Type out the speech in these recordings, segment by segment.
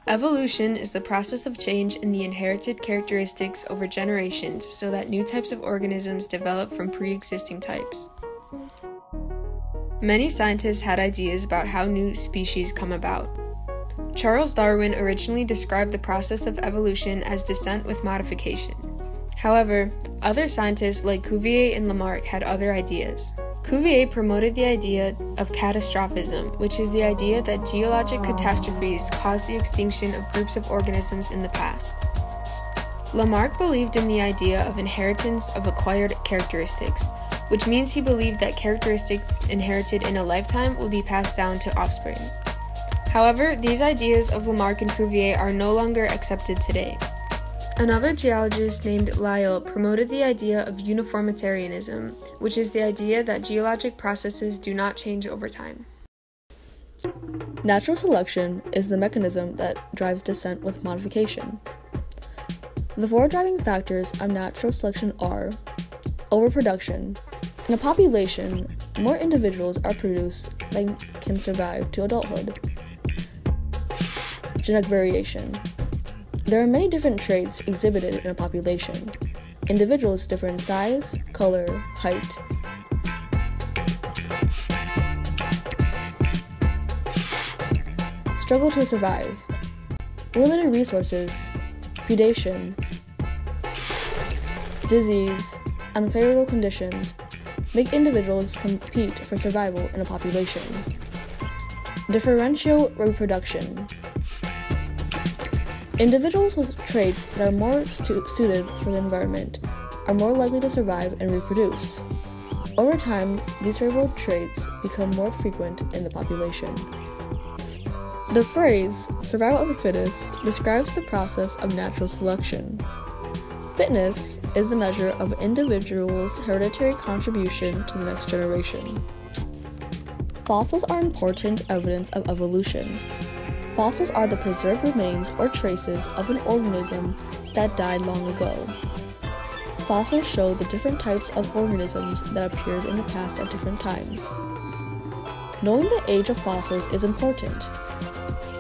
Evolution is the process of change in the inherited characteristics over generations so that new types of organisms develop from pre-existing types. Many scientists had ideas about how new species come about. Charles Darwin originally described the process of evolution as descent with modification. However, other scientists like Cuvier and Lamarck had other ideas. Cuvier promoted the idea of catastrophism, which is the idea that geologic catastrophes cause the extinction of groups of organisms in the past. Lamarck believed in the idea of inheritance of acquired characteristics, which means he believed that characteristics inherited in a lifetime would be passed down to offspring. However, these ideas of Lamarck and Cuvier are no longer accepted today. Another geologist named Lyell promoted the idea of uniformitarianism, which is the idea that geologic processes do not change over time. Natural selection is the mechanism that drives descent with modification. The four driving factors of natural selection are overproduction. In a population, more individuals are produced than can survive to adulthood. Genetic variation. There are many different traits exhibited in a population. Individuals differ in size, color, height. Struggle to survive. Limited resources, predation, disease, unfavorable conditions make individuals compete for survival in a population. Differential reproduction. Individuals with traits that are more suited for the environment are more likely to survive and reproduce. Over time, these favorable traits become more frequent in the population. The phrase, survival of the fittest, describes the process of natural selection. Fitness is the measure of an individual's hereditary contribution to the next generation. Fossils are important evidence of evolution. Fossils are the preserved remains or traces of an organism that died long ago. Fossils show the different types of organisms that appeared in the past at different times. Knowing the age of fossils is important.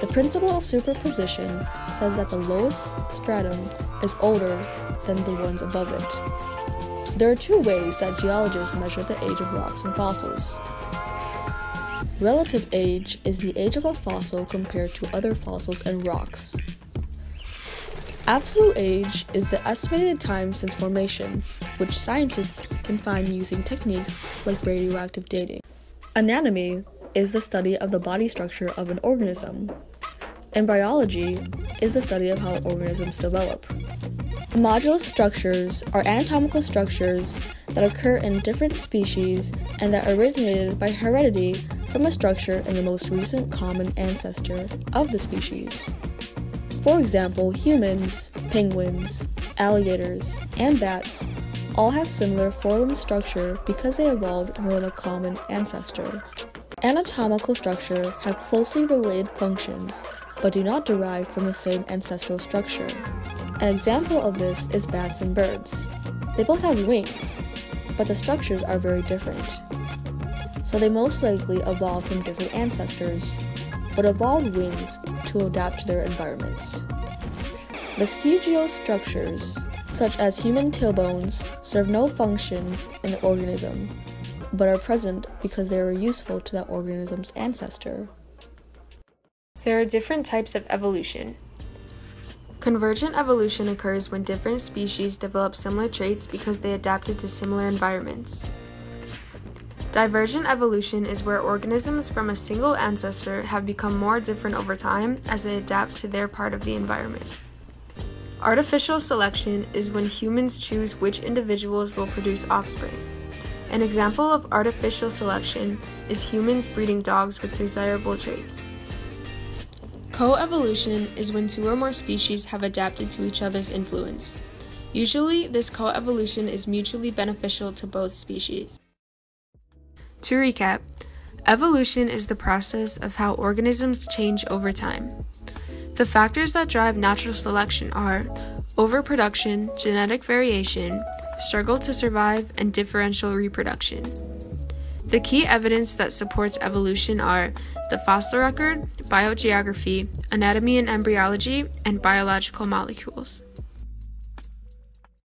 The principle of superposition says that the lowest stratum is older than the ones above it. There are two ways that geologists measure the age of rocks and fossils. Relative age is the age of a fossil compared to other fossils and rocks. Absolute age is the estimated time since formation, which scientists can find using techniques like radioactive dating. Anatomy is the study of the body structure of an organism, and biology is the study of how organisms develop. Homologous structures are anatomical structures that occur in different species and that originated by heredity from a structure in the most recent common ancestor of the species. For example, humans, penguins, alligators, and bats all have similar four-limbed structure because they evolved from a common ancestor. Anatomical structure have closely related functions, but do not derive from the same ancestral structure. An example of this is bats and birds. They both have wings, but the structures are very different. So they most likely evolved from different ancestors, but evolved wings to adapt to their environments. Vestigial structures, such as human tailbones, serve no functions in the organism, but are present because they were useful to that organism's ancestor. There are different types of evolution. Convergent evolution occurs when different species develop similar traits because they adapted to similar environments. Divergent evolution is where organisms from a single ancestor have become more different over time as they adapt to their part of the environment. Artificial selection is when humans choose which individuals will produce offspring. An example of artificial selection is humans breeding dogs with desirable traits. Coevolution is when two or more species have adapted to each other's influence. Usually, this coevolution is mutually beneficial to both species. To recap, evolution is the process of how organisms change over time. The factors that drive natural selection are overproduction, genetic variation, struggle to survive, and differential reproduction. The key evidence that supports evolution are the fossil record, biogeography, anatomy and embryology, and biological molecules.